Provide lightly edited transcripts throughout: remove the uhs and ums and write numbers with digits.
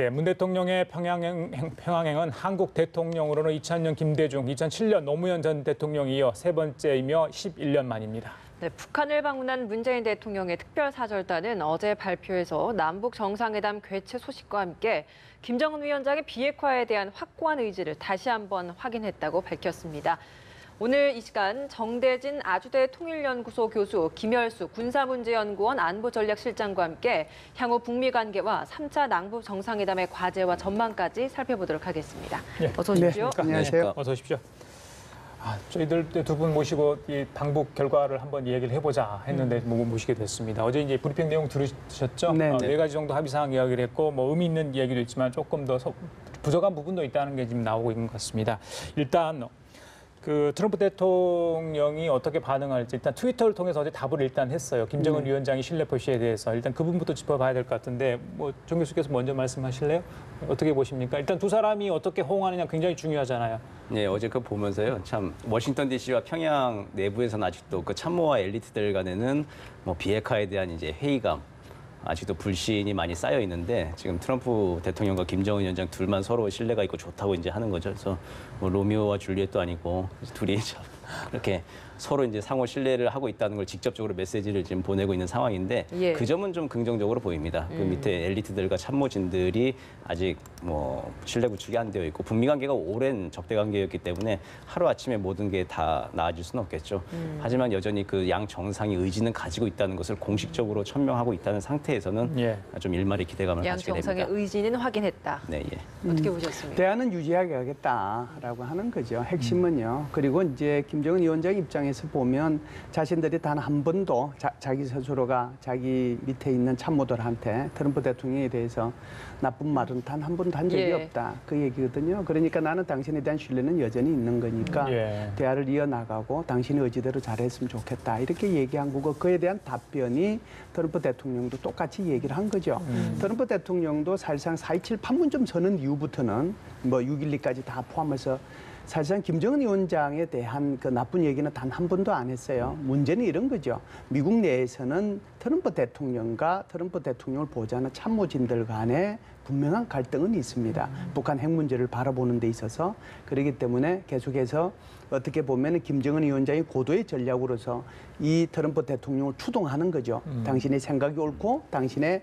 네, 문 대통령의 평양행은 한국 대통령으로는 2000년 김대중, 2007년 노무현 전 대통령이 이어 세 번째이며 11년 만입니다. 네, 북한을 방문한 문재인 대통령의 특별사절단은 어제 발표에서 남북 정상회담 개최 소식과 함께 김정은 위원장의 비핵화에 대한 확고한 의지를 다시 한번 확인했다고 밝혔습니다. 오늘 이 시간 정대진 아주대 통일연구소 교수, 김열수 군사문제연구원 안보전략실장과 함께 향후 북미 관계와 3차 남북 정상회담의 과제와 전망까지 살펴보도록 하겠습니다. 네. 어서 오십시오. 네. 안녕하세요. 어서 오십시오. 저희들 두 분 모시고 이 방북 결과를 한번 얘기를 해보자 했는데 모시게 됐습니다. 어제 이제 브리핑 내용 들으셨죠? 네. 네 가지 정도 합의사항 이야기를 했고 뭐 의미 있는 이야기도 있지만 조금 더 부족한 부분도 있다는 게 지금 나오고 있는 것 같습니다. 일단 그 트럼프 대통령이 어떻게 반응할지 일단 트위터를 통해서 어제 답을 일단 했어요. 김정은 위원장의 신뢰 표시에 대해서 일단 그 부분부터 짚어봐야 될 것 같은데 뭐 정 교수께서 먼저 말씀하실래요? 어떻게 보십니까? 일단 두 사람이 어떻게 호응하느냐 굉장히 중요하잖아요. 네, 어제 그거 보면서요. 참 워싱턴 DC와 평양 내부에서는 아직도 그 참모와 엘리트들 간에는 뭐 비핵화에 대한 이제 회의감, 아직도 불신이 많이 쌓여 있는데 지금 트럼프 대통령과 김정은 위원장 둘만 서로 신뢰가 있고 좋다고 이제 하는 거죠. 그래서 뭐 로미오와 줄리엣도 아니고 둘이 참 이렇게 서로 이제 상호 신뢰를 하고 있다는 걸 직접적으로 메시지를 지금 보내고 있는 상황인데 예. 그 점은 좀 긍정적으로 보입니다. 그 밑에 엘리트들과 참모진들이 아직 뭐 신뢰 구축이 안 되어 있고 북미 관계가 오랜 적대 관계였기 때문에 하루 아침에 모든 게 다 나아질 수는 없겠죠. 하지만 여전히 그 양 정상이 의지는 가지고 있다는 것을 공식적으로 천명하고 있다는 상태에서는 예. 좀 일말의 기대감을 양 가지게 정상의 됩니다. 의지는 확인했다. 네, 예. 어떻게 보셨습니까? 대안은 유지하게 하겠다라고 하는 거죠. 핵심은요. 그리고 이제 김정은 위원장 입장에서 보면 자신들이 단 한 번도 자기 스스로가 자기 밑에 있는 참모들한테 트럼프 대통령에 대해서 나쁜 말은 단 한 번도 한 적이 예. 없다. 그 얘기거든요. 그러니까 나는 당신에 대한 신뢰는 여전히 있는 거니까 예. 대화를 이어나가고 당신의 의지대로 잘했으면 좋겠다. 이렇게 얘기한 거고 그에 대한 답변이 트럼프 대통령도 똑같이 얘기를 한 거죠. 트럼프 대통령도 사실상 4.27 판문점 선언 이후부터는 뭐 6.12까지 다 포함해서 사실상 김정은 위원장에 대한 그 나쁜 얘기는 단 한 번도 안 했어요. 문제는 이런 거죠. 미국 내에서는 트럼프 대통령과 트럼프 대통령을 보좌하는 참모진들 간에 분명한 갈등은 있습니다. 북한 핵 문제를 바라보는 데 있어서. 그렇기 때문에 계속해서 어떻게 보면 김정은 위원장이 고도의 전략으로서 이 트럼프 대통령을 추동하는 거죠. 당신의 생각이 옳고 당신의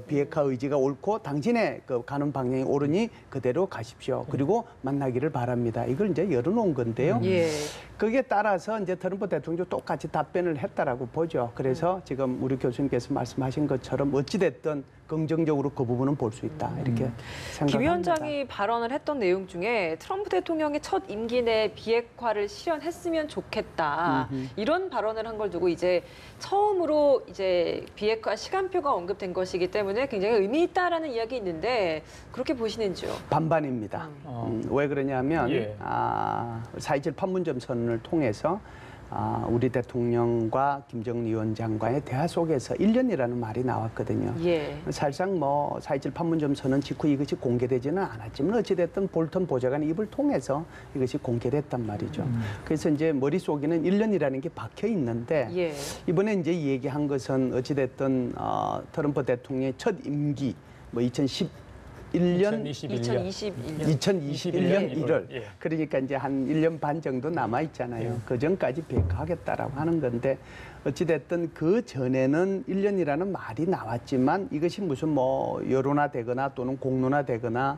비핵화 의지가 옳고 당신의 그 가는 방향이 옳으니 그대로 가십시오. 그리고 만나기를 바랍니다. 이걸 이제 열어놓은 건데요. 예. 거기에 따라서 이제 트럼프 대통령도 똑같이 답변을 했다라고 보죠. 그래서 지금 우리 교수님께서 말씀하신 것처럼 어찌됐든 긍정적으로 그 부분은 볼 수 있다. 이렇게 생각합니다. 김 위원장이 발언을 했던 내용 중에 트럼프 대통령이 첫 임기 내 비핵화를 실현했으면 좋겠다. 이런 발언을 한 걸 두고 이제 처음으로 이제 비핵화 시간표가 언급된 것이기 때문에 굉장히 의미 있다라는 이야기 있는데 그렇게 보시는지요? 반반입니다. 왜 그러냐면 예. 4.27 판문점 선언을 통해서 우리 대통령과 김정은 위원장과의 대화 속에서 1년이라는 말이 나왔거든요. 예. 사실상 뭐 4.27 판문점 선언 직후 이것이 공개되지는 않았지만 어찌됐든 볼턴 보좌관의 입을 통해서 이것이 공개됐단 말이죠. 그래서 이제 머릿속에는 1년이라는 게 박혀 있는데 예. 이번에 이제 얘기한 것은 어찌됐든 트럼프 대통령의 첫 임기 뭐 2021년 2021년 1월. 예. 그러니까 이제 한 1년 반 정도 남아 있잖아요. 그 전까지 비핵화하겠다라고 하는 건데 어찌됐든 그 전에는 1년이라는 말이 나왔지만 이것이 무슨 뭐 여론화되거나 또는 공론화되거나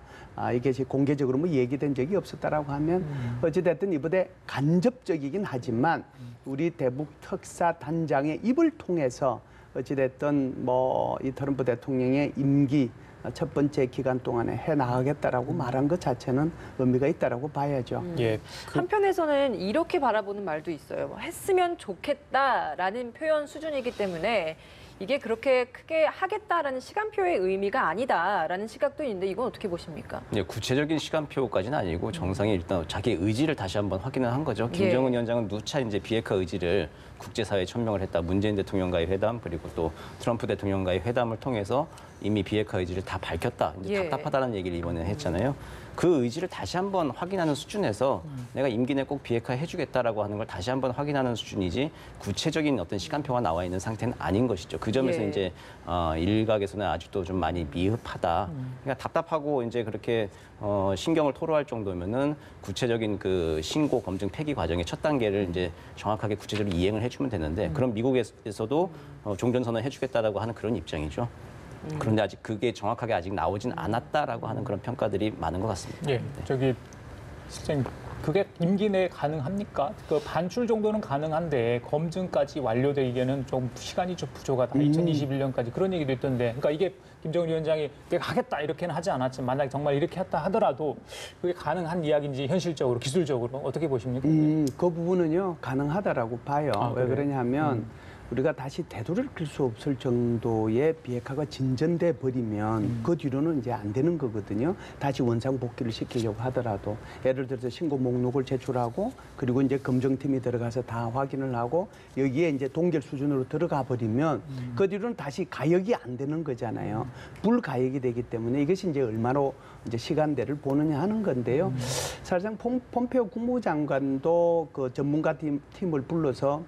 이것이 공개적으로 뭐 얘기된 적이 없었다라고 하면 어찌됐든 이번에 간접적이긴 하지만 우리 대북 특사 단장의 입을 통해서 어찌됐든 뭐 이 트럼프 대통령의 임기 첫 번째 기간 동안에 해나가겠다라고 말한 것 자체는 의미가 있다라고 봐야죠. 예. 한편에서는 이렇게 바라보는 말도 있어요. 했으면 좋겠다라는 표현 수준이기 때문에 이게 그렇게 크게 하겠다라는 시간표의 의미가 아니다라는 시각도 있는데 이건 어떻게 보십니까? 네, 구체적인 시간표까지는 아니고 정상이 일단 자기 의지를 다시 한번 확인을 한 거죠. 김정은 위원장은 누차 이제 비핵화 의지를 국제사회에 천명을 했다. 문재인 대통령과의 회담 그리고 또 트럼프 대통령과의 회담을 통해서 이미 비핵화 의지를 다 밝혔다. 이제 예. 답답하다는 얘기를 이번에 했잖아요. 그 의지를 다시 한번 확인하는 수준에서 내가 임기 내 꼭 비핵화 해주겠다라고 하는 걸 다시 한번 확인하는 수준이지 구체적인 어떤 시간표가 나와 있는 상태는 아닌 것이죠. 그 점에서 예. 이제 일각에서는 아직도 좀 많이 미흡하다. 그러니까 답답하고 이제 그렇게 신경을 토로할 정도면은 구체적인 그 신고 검증 폐기 과정의 첫 단계를 이제 정확하게 구체적으로 이행을 해주면 되는데 그럼 미국에서도 종전선언 해주겠다라고 하는 그런 입장이죠. 그런데 아직 그게 정확하게 아직 나오진 않았다라고 하는 그런 평가들이 많은 것 같습니다. 예, 저기 실장님, 그게 임기 내에 가능합니까? 그 반출 정도는 가능한데 검증까지 완료되기에는 좀 시간이 좀 부족하다. 2021년까지 그런 얘기도 있던데, 그러니까 이게 김정은 위원장이 내가 하겠다 이렇게는 하지 않았지만 만약에 정말 이렇게 했다 하더라도 그게 가능한 이야기인지 현실적으로 기술적으로 어떻게 보십니까? 그 부분은요 가능하다라고 봐요. 아, 왜 그래요? 그러냐면 우리가 다시 되돌릴 수 없을 정도의 비핵화가 진전돼 버리면 그 뒤로는 이제 안 되는 거거든요. 다시 원상 복귀를 시키려고 하더라도 예를 들어서 신고 목록을 제출하고 그리고 이제 검증팀이 들어가서 다 확인을 하고 여기에 이제 동결 수준으로 들어가 버리면 그 뒤로는 다시 가역이 안 되는 거잖아요. 불가역이 되기 때문에 이것이 이제 얼마로 이제 시간대를 보느냐 하는 건데요. 사실상 폼페오 국무장관도 그 전문가 팀을 불러서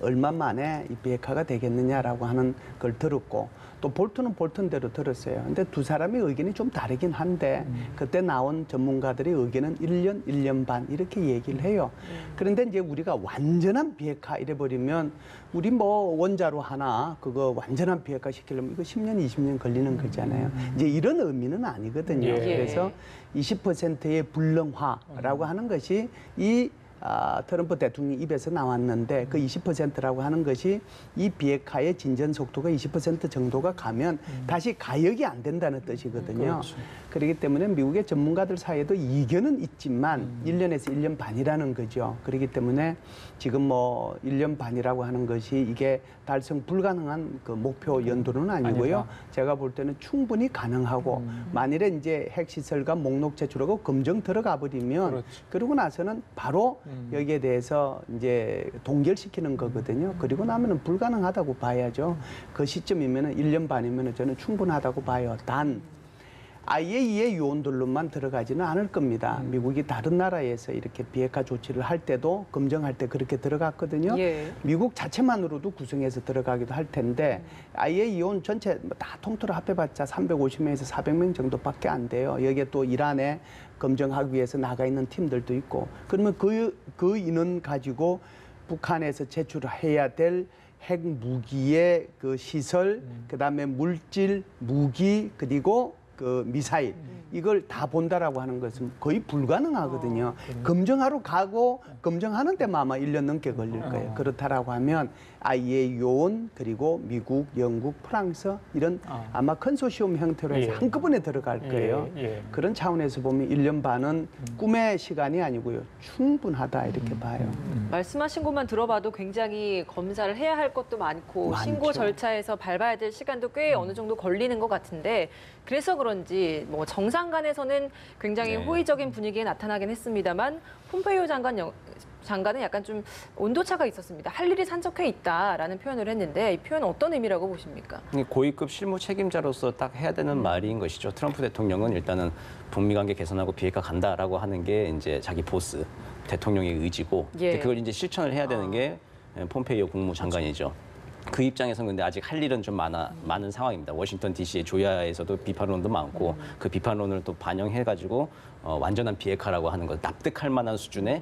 얼마 만에 이 비핵화가 되겠느냐라고 하는 걸 들었고 또 볼턴은 볼턴대로 들었어요. 근데 두 사람의 의견이 좀 다르긴 한데 그때 나온 전문가들의 의견은 1년, 1년 반 이렇게 얘기를 해요. 그런데 이제 우리가 완전한 비핵화 이래버리면 우리 뭐 원자로 하나 그거 완전한 비핵화 시키려면 이거 10년, 20년 걸리는 거잖아요. 이제 이런 의미는 아니거든요. 예. 그래서 20%의 불능화라고 하는 것이 이 트럼프 대통령 입에서 나왔는데 그 20%라고 하는 것이 이 비핵화의 진전 속도가 20% 정도가 가면 다시 가역이 안 된다는 뜻이거든요. 그렇죠. 그렇기 때문에 미국의 전문가들 사이에도 이견은 있지만 1년에서 1년 반이라는 거죠. 그렇기 때문에 지금 뭐 1년 반이라고 하는 것이 이게 달성 불가능한 그 목표 연도는 아니고요. 아니다. 제가 볼 때는 충분히 가능하고 만일에 이제 핵시설과 목록 제출하고 검증 들어가 버리면 그렇지. 그러고 나서는 바로 여기에 대해서 이제 동결시키는 거거든요. 그리고 나면은 불가능하다고 봐야죠. 그 시점이면은 1년 반이면은 저는 충분하다고 봐요. 단 IAEA 요원들로만 들어가지는 않을 겁니다. 미국이 다른 나라에서 이렇게 비핵화 조치를 할 때도 검증할 때 그렇게 들어갔거든요. 예. 미국 자체만으로도 구성해서 들어가기도 할 텐데 IAEA 요원 전체 다 통틀어 합해봤자 350명에서 400명 정도밖에 안 돼요. 여기에 또 이란에 검증하기 위해서 나가 있는 팀들도 있고 그러면 그 인원 가지고 북한에서 제출해야 될 핵 무기의 그 시설, 그다음에 물질, 무기 그리고 그 미사일 이걸 다 본다라고 하는 것은 거의 불가능하거든요. 검증하러 가고 검증하는 데만 아마 1년 넘게 걸릴 거예요. 그렇다라고 하면 IAEA 요원 그리고 미국, 영국, 프랑스 이런 아마 컨소시엄 형태로 해서 예. 한꺼번에 들어갈 거예요. 예. 그런 차원에서 보면 1년 반은 꿈의 시간이 아니고요. 충분하다 이렇게 봐요. 말씀하신 것만 들어봐도 굉장히 검사를 해야 할 것도 많고 많죠. 신고 절차에서 밟아야 될 시간도 꽤 어느 정도 걸리는 것 같은데 그래서 그런지 뭐 정상 간에서는 굉장히 네. 호의적인 분위기에 나타나긴 했습니다만 폼페이오 장관은 약간 좀 온도차가 있었습니다. 할 일이 산적해 있다라는 표현을 했는데 이 표현은 어떤 의미라고 보십니까? 고위급 실무 책임자로서 딱 해야 되는 말인 것이죠. 트럼프 대통령은 일단은 북미 관계 개선하고 비핵화 간다라고 하는 게 이제 자기 보스 대통령의 의지고 예. 근데 그걸 이제 실천을 해야 되는 게 폼페이오 국무장관이죠. 그 입장에서는 근데 아직 할 일은 좀 많은 상황입니다. 워싱턴 DC의 조야에서도 비판론도 많고 그 비판론을 또 반영해가지고 완전한 비핵화라고 하는 것, 납득할 만한 수준의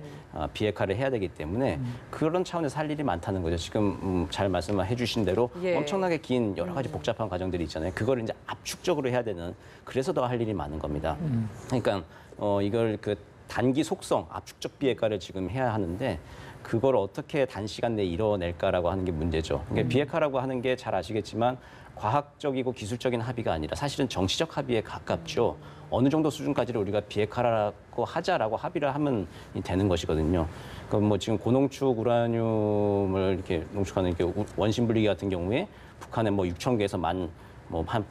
비핵화를 해야 되기 때문에 그런 차원에서 할 일이 많다는 거죠. 지금 잘 말씀해 주신 대로 예. 엄청나게 긴 여러 가지 복잡한 과정들이 있잖아요. 그걸 이제 압축적으로 해야 되는 그래서 더 할 일이 많은 겁니다. 그러니까 이걸 그 단기 속성, 압축적 비핵화를 지금 해야 하는데 그걸 어떻게 단시간 내에 이뤄낼까라고 하는 게 문제죠. 그러니까 비핵화라고 하는 게 잘 아시겠지만 과학적이고 기술적인 합의가 아니라 사실은 정치적 합의에 가깝죠. 어느 정도 수준까지를 우리가 비핵화라고 하자라고 합의를 하면 되는 것이거든요. 그럼 뭐 지금 고농축 우라늄을 이렇게 농축하는 이렇게 원심 분리기 같은 경우에 북한에 뭐 6,000개에서 한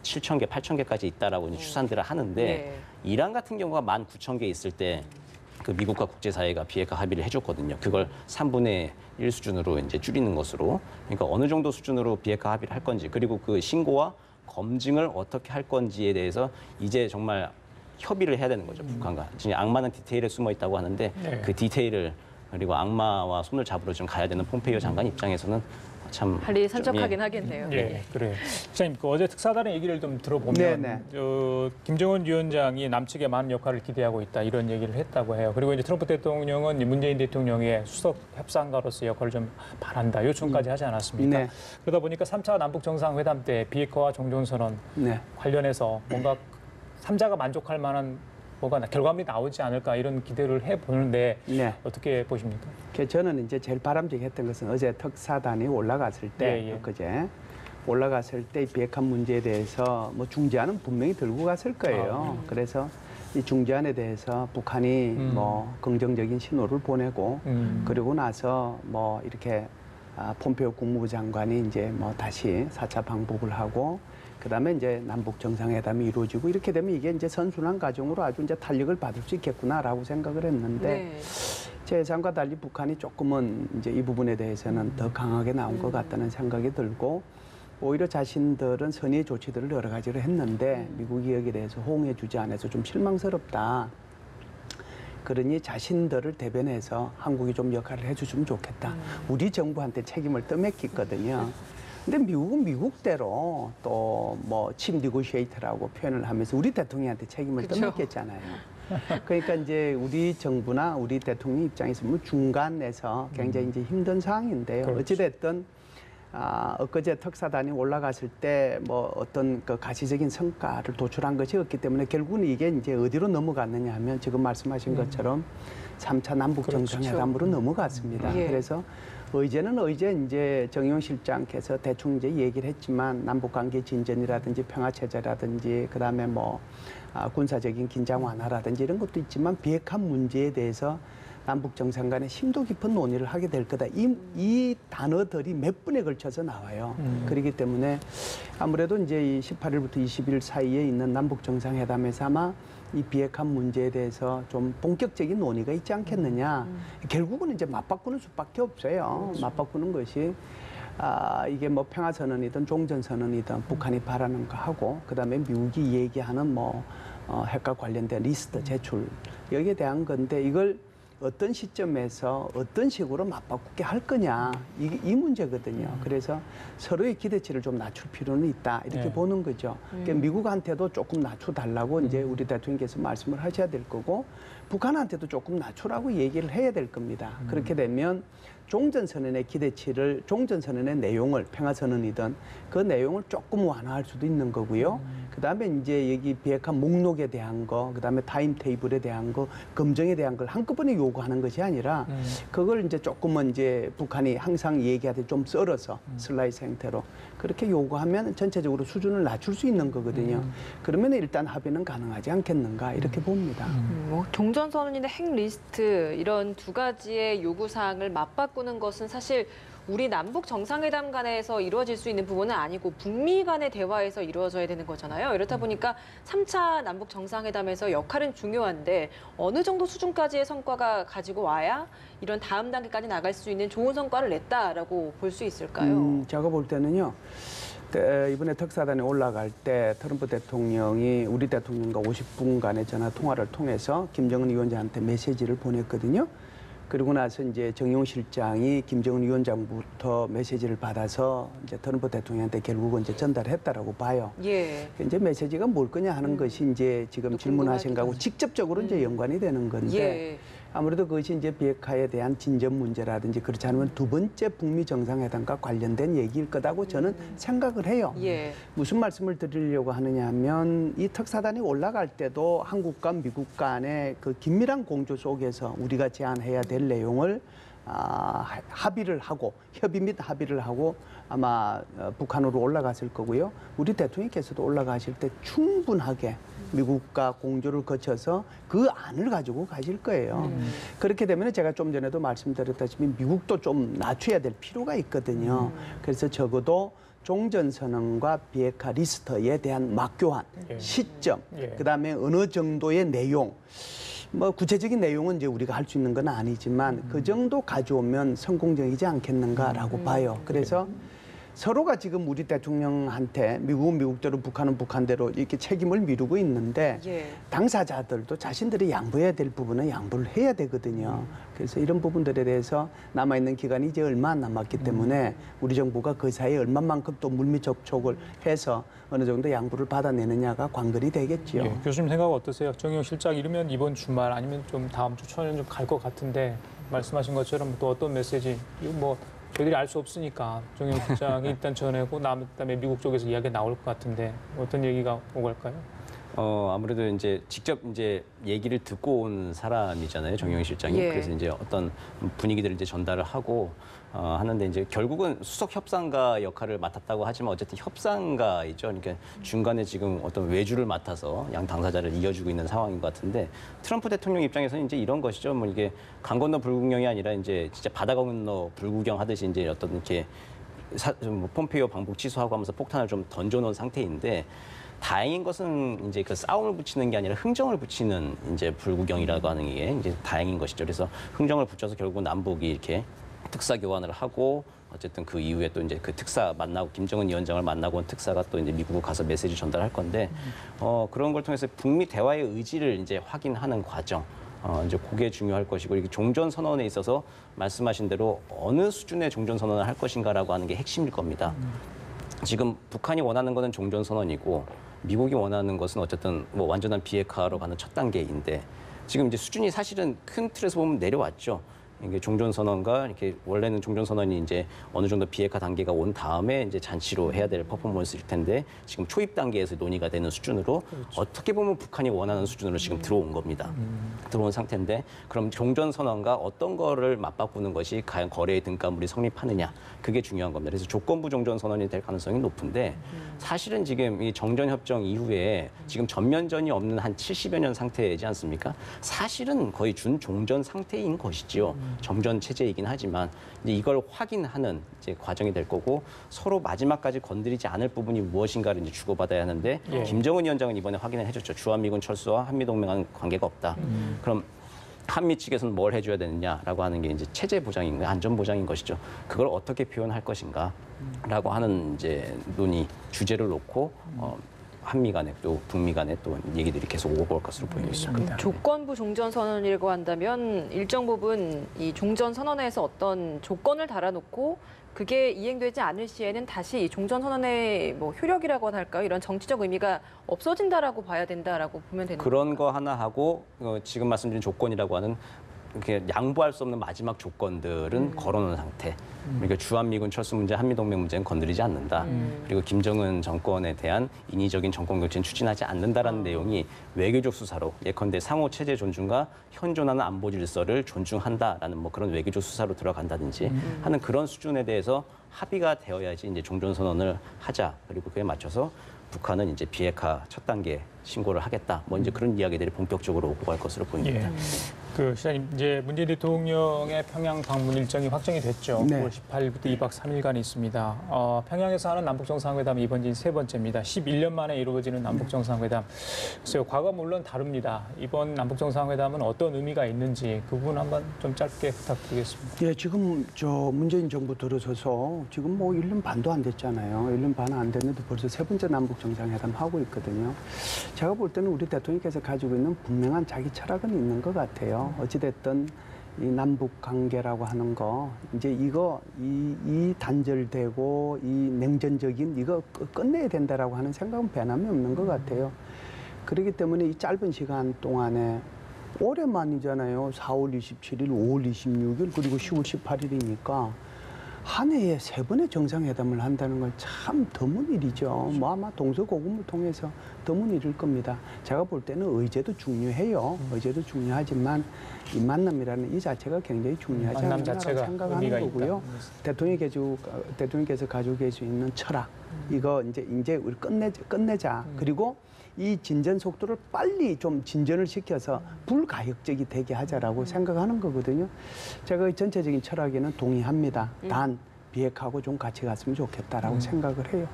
7,000개, 8,000개까지 있다라고 이제 추산들을 하는데 네. 이란 같은 경우가 19,000개 있을 때 그 미국과 국제사회가 비핵화 합의를 해줬거든요. 그걸 3분의 1 수준으로 이제 줄이는 것으로. 그러니까 어느 정도 수준으로 비핵화 합의를 할 건지 그리고 그 신고와 검증을 어떻게 할 건지에 대해서 이제 정말 협의를 해야 되는 거죠. 북한과. 지금 악마는 디테일에 숨어 있다고 하는데 네. 그 디테일을 그리고 악마와 손을 잡으러 좀 가야 되는 폼페이오 장관 입장에서는 참 할 일이 산적하긴 하겠네요. 예, 그래요. 시장님, 그 어제 특사단의 얘기를 좀 들어보면 네네. 김정은 위원장이 남측에 많은 역할을 기대하고 있다 이런 얘기를 했다고 해요. 그리고 이제 트럼프 대통령은 문재인 대통령의 수석 협상가로서 역할을 좀 바란다 요청까지 하지 않았습니까? 네. 그러다 보니까 3차 남북 정상회담 때 비핵화와 종전선언 네. 관련해서 뭔가 3자가 만족할 만한 뭐가 결과물이 나오지 않을까 이런 기대를 해보는데 네. 어떻게 보십니까? 저는 이제 제일 바람직했던 것은 어제 특사단이 올라갔을 때, 예, 예. 엊그제 올라갔을 때 비핵화 문제에 대해서 뭐 중재안은 분명히 들고 갔을 거예요. 그래서 이 중재안에 대해서 북한이 뭐 긍정적인 신호를 보내고 그리고 나서 뭐 이렇게 폼페이오 국무부 장관이 이제 뭐 다시 4차 방북을 하고 그다음에 이제 남북 정상회담이 이루어지고 이렇게 되면 이게 이제 선순환 과정으로 아주 이제 탄력을 받을 수 있겠구나라고 생각을 했는데 네. 제 예상과 달리 북한이 조금은 이제 이 부분에 대해서는 더 강하게 나온 것 같다는 생각이 들고 오히려 자신들은 선의의 조치들을 여러 가지를 했는데 미국이 여기에 대해서 호응해 주지 않아서 좀 실망스럽다. 그러니 자신들을 대변해서 한국이 좀 역할을 해주시면 좋겠다. 우리 정부한테 책임을 떠맡겼거든요. 근데 미국은 미국대로 또 뭐 칩 니고시에이터라고 표현을 하면서 우리 대통령한테 책임을 그쵸. 떠맡겼잖아요. 그러니까 이제 우리 정부나 우리 대통령 입장에서 뭐 중간에서 굉장히 이제 힘든 상황인데요. 그렇죠. 어찌됐든 엊그제 특사단이 올라갔을 때 뭐 어떤 그 가시적인 성과를 도출한 것이 없기 때문에 결국은 이게 이제 어디로 넘어갔느냐 하면 지금 말씀하신 것처럼 3차 남북 그렇죠. 정상회담으로 넘어갔습니다. 예. 그래서 의제는 의제 이제 정용 실장께서 대충 이제 얘기를 했지만 남북 관계 진전이라든지 평화 체제라든지 그다음에 뭐 군사적인 긴장 완화라든지 이런 것도 있지만 비핵화 문제에 대해서 남북 정상 간에 심도 깊은 논의를 하게 될 거다. 이 단어들이 몇 번에 걸쳐서 나와요. 그렇기 때문에 아무래도 이제 이 18일부터 20일 사이에 있는 남북 정상회담에서 아마 이 비핵화 문제에 대해서 좀 본격적인 논의가 있지 않겠느냐. 결국은 이제 맞바꾸는 수밖에 없어요. 맞바꾸는 것이 이게 뭐 평화선언이든 종전선언이든 북한이 바라는 거 하고 그다음에 미국이 얘기하는 뭐 핵과 관련된 리스트 제출 여기에 대한 건데 이걸 어떤 시점에서 어떤 식으로 맞바꾸게 할 거냐 이 문제거든요. 그래서 서로의 기대치를 좀 낮출 필요는 있다 이렇게 네. 보는 거죠. 그러니까 미국한테도 조금 낮춰달라고 이제 우리 대통령께서 말씀을 하셔야 될 거고 북한한테도 조금 낮추라고 얘기를 해야 될 겁니다. 그렇게 되면 종전선언의 기대치를 종전선언의 내용을 평화선언이든 그 내용을 조금 완화할 수도 있는 거고요. 그다음에 이제 여기 비핵화 목록에 대한 거, 그다음에 타임 테이블에 대한 거, 검증에 대한 걸 한꺼번에 요구하는 것이 아니라 그걸 이제 조금은 이제 북한이 항상 얘기하듯 좀 썰어서 슬라이스 형태로 그렇게 요구하면 전체적으로 수준을 낮출 수 있는 거거든요. 그러면 일단 합의는 가능하지 않겠는가 이렇게 봅니다. 뭐 종전선언이나 핵 리스트 이런 두 가지의 요구 사항을 맞바꾸는 것은 사실 우리 남북 정상회담 간에서 이루어질 수 있는 부분은 아니고 북미 간의 대화에서 이루어져야 되는 거잖아요. 이렇다 보니까 3차 남북 정상회담에서 역할은 중요한데 어느 정도 수준까지의 성과가 가지고 와야 이런 다음 단계까지 나갈 수 있는 좋은 성과를 냈다라고 볼 수 있을까요? 제가 볼 때는요. 이번에 특사단에 올라갈 때 트럼프 대통령이 우리 대통령과 50분간의 전화 통화를 통해서 김정은 위원장한테 메시지를 보냈거든요. 그리고 나서 이제 정용 실장이 김정은 위원장부터 메시지를 받아서 이제 트럼프 대통령한테 결국은 이제 전달했다라고 봐요. 예. 이제 메시지가 뭘 거냐 하는 것이 이제 지금 질문하신 거하고 직접적으로 이제 연관이 되는 건데 예. 아무래도 그것이 이제 비핵화에 대한 진전 문제라든지 그렇지 않으면 두 번째 북미 정상회담과 관련된 얘기일 거다고 저는 생각을 해요. 예. 무슨 말씀을 드리려고 하느냐 하면 이 특사단이 올라갈 때도 한국과 미국 간의 그 긴밀한 공조 속에서 우리가 제안해야 될 내용을 합의를 하고 협의 및 합의를 하고 아마 북한으로 올라갔을 거고요. 우리 대통령께서도 올라가실 때 충분하게 미국과 공조를 거쳐서 그 안을 가지고 가실 거예요. 그렇게 되면 제가 좀 전에도 말씀드렸다시피 미국도 좀 낮춰야 될 필요가 있거든요. 그래서 적어도 종전선언과 비핵화 리스트에 대한 맞교환, 시점, 그다음에 어느 정도의 내용, 뭐 구체적인 내용은 이제 우리가 할 수 있는 건 아니지만 그 정도 가져오면 성공적이지 않겠는가라고 봐요. 그래서 서로가 지금 우리 대통령한테 미국은 미국대로 북한은 북한대로 이렇게 책임을 미루고 있는데 예. 당사자들도 자신들이 양보해야 될 부분은 양보를 해야 되거든요. 그래서 이런 부분들에 대해서 남아있는 기간이 이제 얼마 안 남았기 때문에 우리 정부가 그 사이에 얼마만큼 또 물밑 접촉을 해서 어느 정도 양보를 받아내느냐가 관건이 되겠죠. 예, 교수님 생각 어떠세요? 정의용 실장 이르면 이번 주말 아니면 좀 다음 주 초에는 좀 갈 것 같은데 말씀하신 것처럼 또 어떤 메시지 이거 뭐 저희들이 알 수 없으니까 정의용 실장이 일단 전하고 그다음에 미국 쪽에서 이야기가 나올 것 같은데 어떤 얘기가 오갈까요? 아무래도 이제 직접 이제 얘기를 듣고 온 사람이잖아요, 정영희 실장이. 예. 그래서 이제 어떤 분위기들을 이제 전달을 하고 하는데 이제 결국은 수석 협상가 역할을 맡았다고 하지만 어쨌든 협상가이죠. 그러니까 중간에 지금 어떤 외주를 맡아서 양 당사자를 이어주고 있는 상황인 것 같은데 트럼프 대통령 입장에서는 이제 이런 것이죠. 뭐 이게 강 건너 불구경이 아니라 이제 진짜 바다 건너 불구경 하듯이 이제 어떤 이렇게 뭐 폼페이오 방북 취소하고 하면서 폭탄을 좀 던져놓은 상태인데. 다행인 것은 이제 그 싸움을 붙이는 게 아니라 흥정을 붙이는 이제 불구경이라고 하는 게 이제 다행인 것이죠. 그래서 흥정을 붙여서 결국 남북이 이렇게 특사 교환을 하고 어쨌든 그 이후에 또 이제 그 특사 만나고 김정은 위원장을 만나고 온 특사가 또 이제 미국으로 가서 메시지 전달할 건데 그런 걸 통해서 북미 대화의 의지를 이제 확인하는 과정. 이제 그게 중요할 것이고 이렇게 종전 선언에 있어서 말씀하신 대로 어느 수준의 종전 선언을 할 것인가라고 하는 게 핵심일 겁니다. 지금 북한이 원하는 것은 종전 선언이고 미국이 원하는 것은 어쨌든 뭐 완전한 비핵화로 가는 첫 단계인데 지금 이제 수준이 사실은 큰 틀에서 보면 내려왔죠. 이게 종전 선언과 이렇게 원래는 종전 선언이 이제 어느 정도 비핵화 단계가 온 다음에 이제 잔치로 해야 될 퍼포먼스일 텐데 지금 초입 단계에서 논의가 되는 수준으로 그렇죠. 어떻게 보면 북한이 원하는 수준으로 지금 들어온 겁니다. 들어온 상태인데 그럼 종전 선언과 어떤 거를 맞바꾸는 것이 과연 거래의 등가물이 성립하느냐 그게 중요한 겁니다. 그래서 조건부 종전 선언이 될 가능성이 높은데 사실은 지금 이 정전 협정 이후에 지금 전면전이 없는 한 70여 년 상태이지 않습니까? 사실은 거의 준종전 상태인 것이지요. 정전 체제이긴 하지만 이제 이걸 확인하는 이제 과정이 될 거고 서로 마지막까지 건드리지 않을 부분이 무엇인가를 이제 주고받아야 하는데 예. 김정은 위원장은 이번에 확인을 해줬죠. 주한미군 철수와 한미동맹과는 관계가 없다. 그럼 한미 측에서는 뭘 해줘야 되느냐라고 하는 게 이제 체제 보장인 안전 보장인 것이죠. 그걸 어떻게 표현할 것인가라고 하는 이제 논의 주제를 놓고. 한미 간에 또 북미 간에 또 얘기들이 계속 오고 올 것으로 보이고 있습니다. 조건부 종전 선언이라고 한다면 일정 부분 이 종전 선언에서 어떤 조건을 달아놓고 그게 이행되지 않을 시에는 다시 이 종전 선언의 뭐 효력이라고 할까요? 이런 정치적 의미가 없어진다라고 봐야 된다라고 보면 되는 그런 거 하나 하고 지금 말씀드린 조건이라고 하는 이렇게 양보할 수 없는 마지막 조건들은 걸어놓은 상태. 그러니까 주한미군 철수 문제, 한미동맹 문제는 건드리지 않는다. 그리고 김정은 정권에 대한 인위적인 정권 교체는 추진하지 않는다라는 내용이 외교적 수사로 예컨대 상호 체제 존중과 현존하는 안보 질서를 존중한다라는 뭐 그런 외교적 수사로 들어간다든지 하는 그런 수준에 대해서 합의가 되어야지 이제 종전 선언을 하자. 그리고 그에 맞춰서 북한은 이제 비핵화 첫 단계 신고를 하겠다. 뭐 이제 그런 이야기들이 본격적으로 오고 갈 것으로 보입니다. 예. 그 시장님 이제 문재인 대통령의 평양 방문 일정이 확정이 됐죠. 네. 9월 18일부터 2박 3일간 있습니다. 평양에서 하는 남북 정상회담이 이번 세 번째입니다. 11년 만에 이루어지는 남북 정상회담. 글쎄요, 과거 물론 다릅니다. 이번 남북 정상회담은 어떤 의미가 있는지 그 부분 한번 좀 짧게 부탁드리겠습니다. 예, 지금 문재인 정부 들어서서 지금 뭐 1년 반도 안 됐잖아요. 1년 반 안 됐는데 벌써 세 번째 남북 정상회담 하고 있거든요. 제가 볼 때는 우리 대통령께서 가지고 있는 분명한 자기 철학은 있는 것 같아요. 어찌됐든 이 남북 관계라고 하는 거 이제 이 단절되고 이 냉전적인 이거 끝내야 된다라고 하는 생각은 변함이 없는 것 같아요. 그렇기 때문에 이 짧은 시간 동안에 올해만이잖아요. 4월 27일, 5월 26일 그리고 10월 18일이니까 한 해에 3번의 정상회담을 한다는 건 참 드문 일이죠. 뭐 아마 동서고금을 통해서 드문 일일 겁니다. 제가 볼 때는 의제도 중요해요. 의제도 중요하지만 이 만남이라는 이 자체가 굉장히 중요하지 만남 않나라고 자체가 생각하는 의미가 거고요. 대통령께서 가지고 계시고 있는 철학 이거 이제 우리 끝내자. 그리고 이 진전 속도를 빨리 좀 진전을 시켜서 불가역적이 되게 하자라고 생각하는 거거든요. 제가 전체적인 철학에는 동의합니다. 단 비핵화하고 좀 같이 갔으면 좋겠다라고 생각을 해요.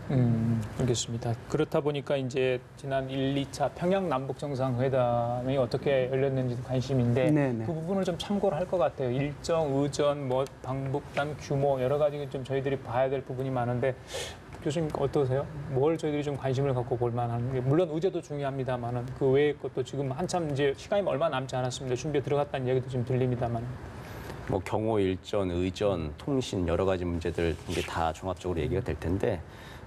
알겠습니다. 그렇다 보니까 이제 지난 1, 2차 평양 남북 정상회담이 어떻게 열렸는지도 관심인데 네네. 그 부분을 좀 참고를 할 것 같아요. 일정, 의전, 뭐 방북단 규모 여러 가지 좀 저희들이 봐야 될 부분이 많은데 교수님 어떠세요? 뭘 저희들이 좀 관심을 갖고 볼 만한 게 물론 의제도 중요합니다만은 그 외의 것도 지금 한참 이제 시간이 얼마 남지 않았습니다. 준비에 들어갔다는 얘기도 지금 들립니다만. 뭐 경호 일전, 의전, 통신 여러 가지 문제들 이게 다 종합적으로 얘기가 될 텐데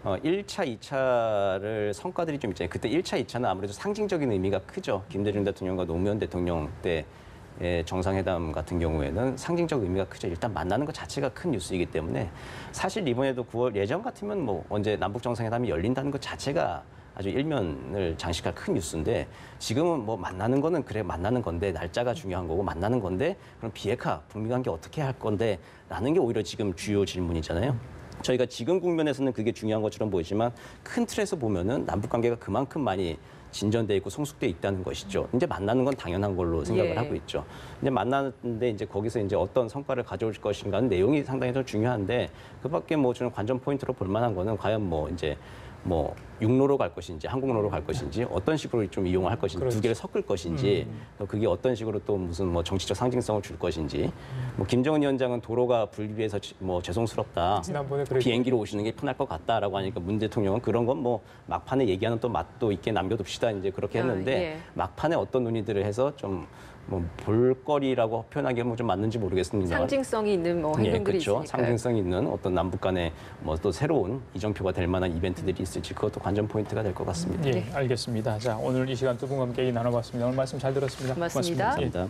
1차, 2차를 성과들이 좀 있잖아요. 그때 1차, 2차는 아무래도 상징적인 의미가 크죠. 김대중 대통령과 노무현 대통령 때의 정상회담 같은 경우에는 상징적 의미가 크죠. 일단 만나는 것 자체가 큰 뉴스이기 때문에 사실 이번에도 9월 예전 같으면 뭐 언제 남북 정상회담이 열린다는 것 자체가 아주 일면을 장식할 큰 뉴스인데 지금은 뭐 만나는 거는 그래 만나는 건데 날짜가 중요한 거고 만나는 건데 그럼 비핵화 북미 관계 어떻게 할 건데 라는 게 오히려 지금 주요 질문이잖아요. 저희가 지금 국면에서는 그게 중요한 것처럼 보이지만 큰 틀에서 보면은 남북 관계가 그만큼 많이 진전돼 있고 성숙돼 있다는 것이죠. 이제 만나는 건 당연한 걸로 생각을 하고 있죠. 이제 만나는데 이제 거기서 이제 어떤 성과를 가져올 것인가는 내용이 상당히 더 중요한데 그밖에 뭐 저는 관전 포인트로 볼 만한 거는 과연 뭐 이제 뭐 육로로 갈 것인지 항공로로 갈 것인지 어떤 식으로 좀 이용을 할 것인지 두 개를 섞을 것인지 또 그게 어떤 식으로 또 무슨 뭐 정치적 상징성을 줄 것인지 뭐 김정은 위원장은 도로가 불비해서 뭐 죄송스럽다 지난번에 그랬죠. 비행기로 오시는 게 편할 것 같다라고 하니까 문 대통령은 그런 건 뭐 막판에 얘기하는 또 맛도 있게 남겨둡시다 이제 그렇게 했는데 예. 막판에 어떤 논의들을 해서 좀 뭐 볼거리라고 표현하기가 뭐 좀 맞는지 모르겠습니다. 상징성이 있는 뭐 행동들이 그렇죠. 있으니까요. 상징성 있는 어떤 남북 간의 뭐 또 새로운 이정표가 될 만한 이벤트들이 있을지 그것도 관전 포인트가 될 것 같습니다. 예, 알겠습니다. 자, 오늘 이 시간 두 분과 함께 얘기 나눠봤습니다. 오늘 말씀 잘 들었습니다. 고맙습니다. 감사합니다.